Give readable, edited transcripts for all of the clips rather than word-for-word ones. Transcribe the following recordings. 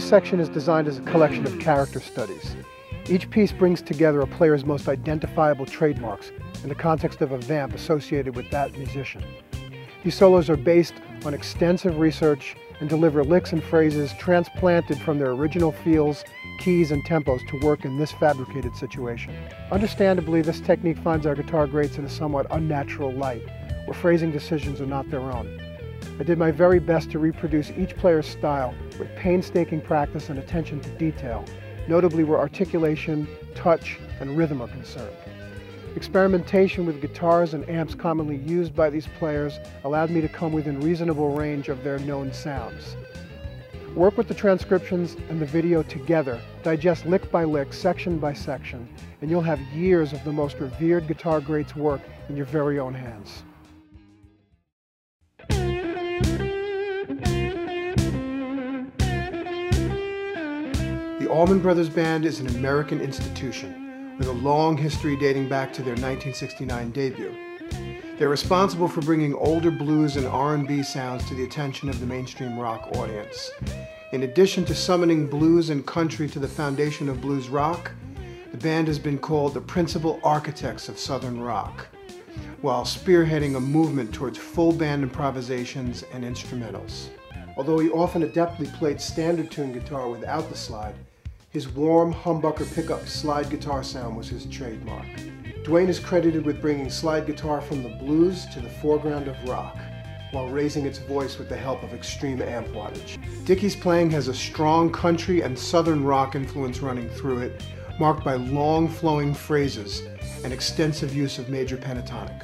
section is designed as a collection of character studies. Each piece brings together a player's most identifiable trademarks in the context of a vamp associated with that musician. These solos are based on extensive research and deliver licks and phrases transplanted from their original feels, keys, and tempos to work in this fabricated situation. Understandably, this technique finds our guitar greats in a somewhat unnatural light, where phrasing decisions are not their own. I did my very best to reproduce each player's style with painstaking practice and attention to detail, notably where articulation, touch, and rhythm are concerned. Experimentation with guitars and amps commonly used by these players allowed me to come within reasonable range of their known sounds. Work with the transcriptions and the video together, digest lick by lick, section by section, and you'll have years of the most revered guitar greats' work in your very own hands. The Allman Brothers Band is an American institution with a long history dating back to their 1969 debut. They're responsible for bringing older blues and R&B sounds to the attention of the mainstream rock audience. In addition to summoning blues and country to the foundation of blues rock, the band has been called the principal architects of Southern rock, while spearheading a movement towards full band improvisations and instrumentals. Although he often adeptly played standard tune guitar without the slide, his warm humbucker pickup slide guitar sound was his trademark. Duane is credited with bringing slide guitar from the blues to the foreground of rock, while raising its voice with the help of extreme amp wattage. Dickey's playing has a strong country and southern rock influence running through it, marked by long flowing phrases and extensive use of major pentatonic.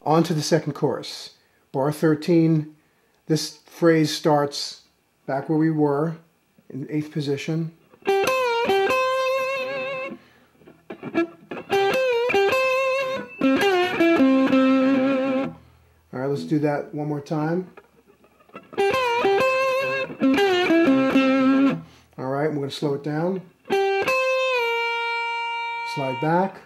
On to the second chorus. Bar 13, this phrase starts back where we were, in 8th position. All right, let's do that one more time. All right, we're going to slow it down. Slide back.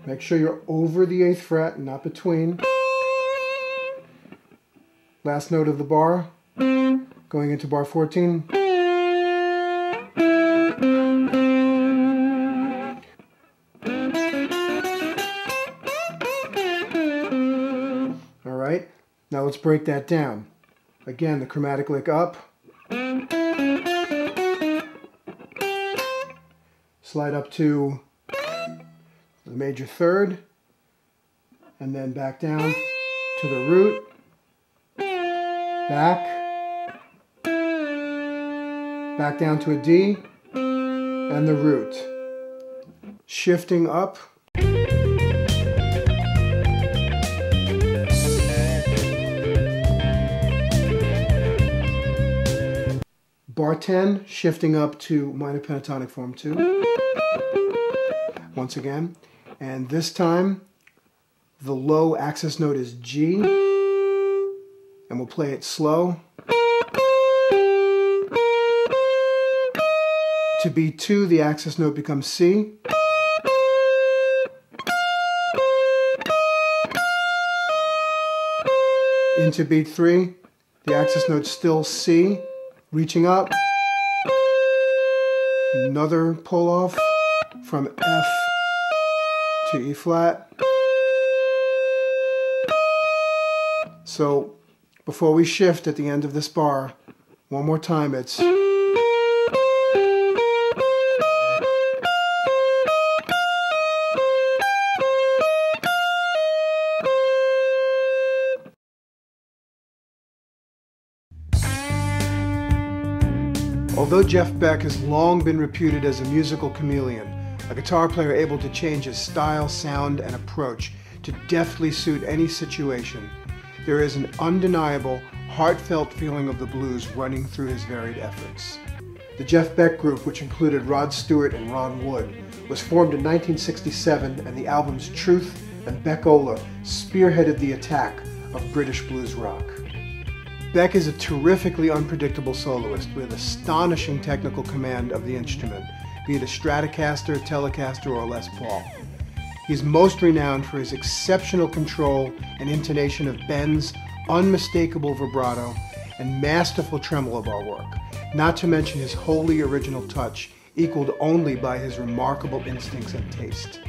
Make sure you're over the 8th fret and not between. Last note of the bar, going into bar 14. All right, now let's break that down. Again, the chromatic lick up. Slide up to the major third, and then back down to the root, back down to a D, and the root. Shifting up. Bar 10, shifting up to minor pentatonic form 2. Once again. And this time, the low access note is G, and we'll play it slow. To B2, the access note becomes C. Into beat 3, the access note's still C, reaching up. Another pull off from F to E flat. So before we shift at the end of this bar, one more time it's Although Jeff Beck has long been reputed as a musical chameleon, a guitar player able to change his style, sound, and approach to deftly suit any situation, there is an undeniable, heartfelt feeling of the blues running through his varied efforts. The Jeff Beck Group, which included Rod Stewart and Ron Wood, was formed in 1967, and the albums Truth and Beck-Ola spearheaded the attack of British blues rock. Beck is a terrifically unpredictable soloist with astonishing technical command of the instrument, be it a Stratocaster, Telecaster, or Les Paul. He's most renowned for his exceptional control and intonation of bends, unmistakable vibrato, and masterful tremolo bar work, not to mention his wholly original touch, equaled only by his remarkable instincts and taste.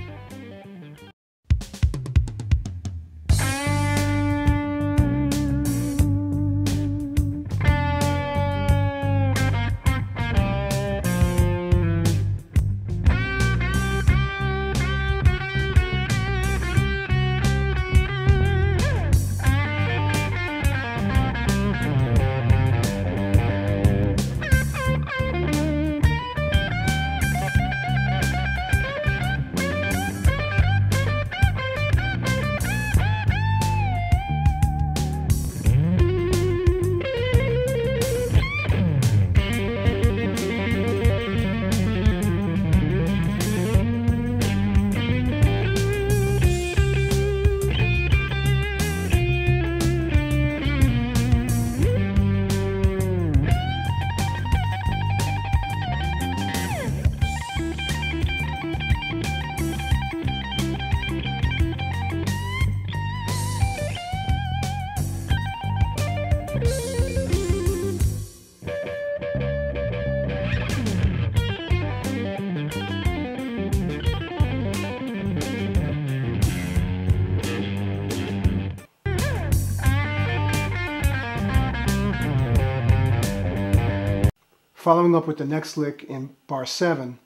Following up with the next lick in bar 7,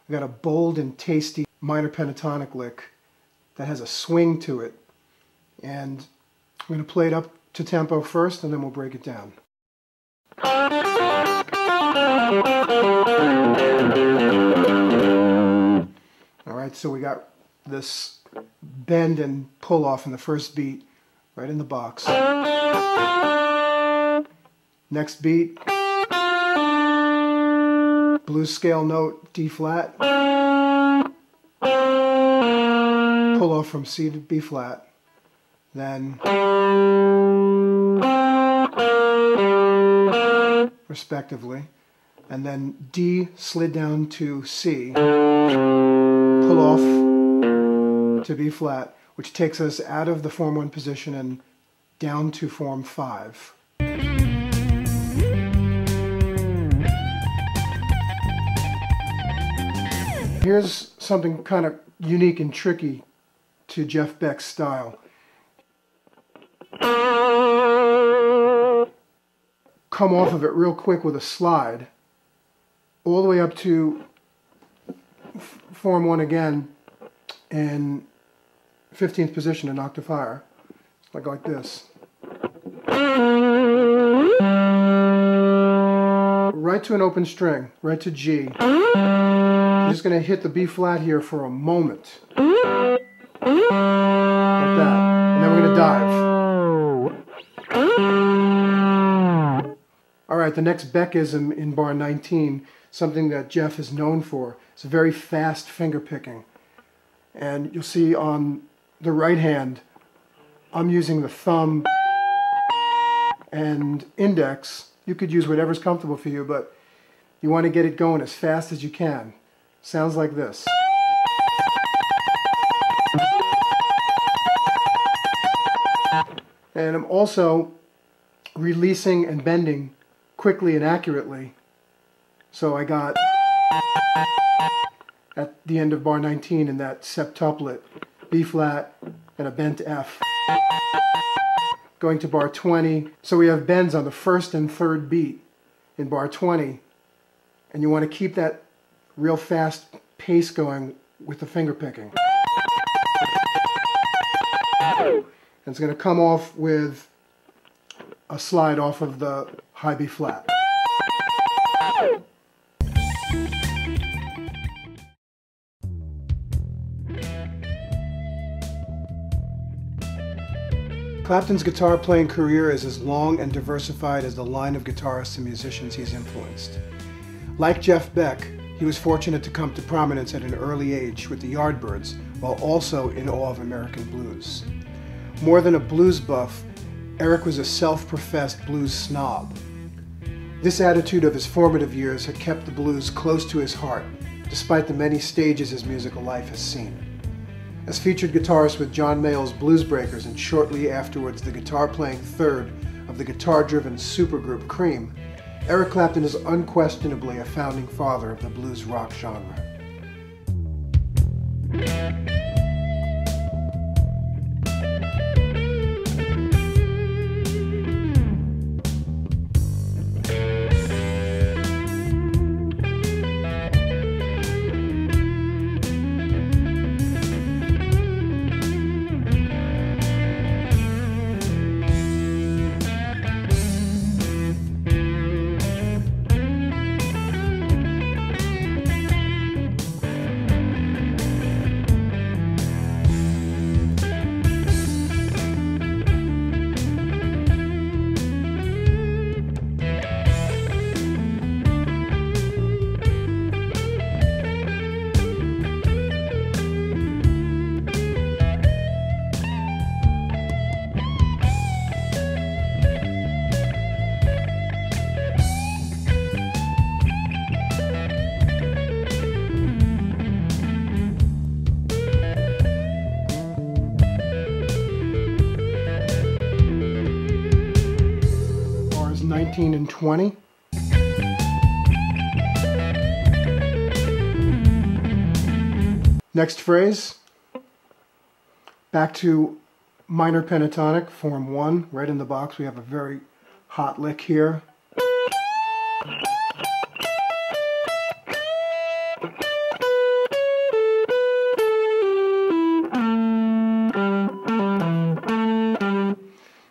we got a bold and tasty minor pentatonic lick that has a swing to it. And I'm going to play it up to tempo first, and then we'll break it down. Alright, so we got this bend and pull off in the first beat, right in the box. Next beat, blues scale note, D flat, pull off from C to B flat, then respectively, and then D slid down to C, pull off to B flat, which takes us out of the form 1 position and down to form 5. Here's something kind of unique and tricky to Jeff Beck's style. Come off of it real quick with a slide, all the way up to form 1 again in 15th position in octave higher, like this. Right to an open string, right to G. I'm just going to hit the B flat here for a moment, like that, and then we're going to dive. Alright, the next Beckism in bar 19, something that Jeff is known for. It's very fast finger picking. And you'll see on the right hand, I'm using the thumb and index. You could use whatever's comfortable for you, but you want to get it going as fast as you can. Sounds like this. And I'm also releasing and bending quickly and accurately. So I got at the end of bar 19 in that septuplet, B flat and a bent F. Going to bar 20. So we have bends on the first and third beat in bar 20. And you want to keep that real fast pace going with the finger picking. And it's going to come off with a slide off of the high B flat. Clapton's guitar playing career is as long and diversified as the line of guitarists and musicians he's influenced. Like Jeff Beck, he was fortunate to come to prominence at an early age with the Yardbirds, while also in awe of American blues. More than a blues buff, Eric was a self-professed blues snob. This attitude of his formative years had kept the blues close to his heart, despite the many stages his musical life has seen. As featured guitarist with John Mayall's Blues Breakers and shortly afterwards the guitar-playing third of the guitar-driven supergroup Cream, Eric Clapton is unquestionably a founding father of the blues rock genre. Bars 19 and 20. Next phrase, back to minor pentatonic, form 1, right in the box. We have a very hot lick here.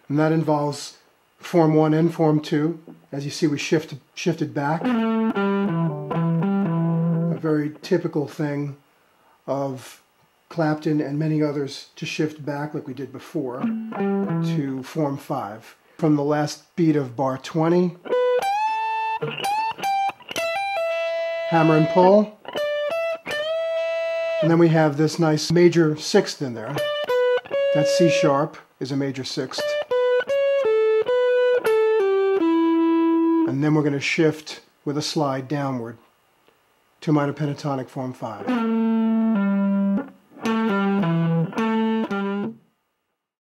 And that involves form 1 and form 2. As you see, we shifted back. A very typical thing of Clapton and many others to shift back like we did before to form 5. From the last beat of bar 20, hammer and pull, and then we have this nice major 6th in there. That C sharp is a major 6th. And then we're going to shift with a slide downward to minor pentatonic form 5.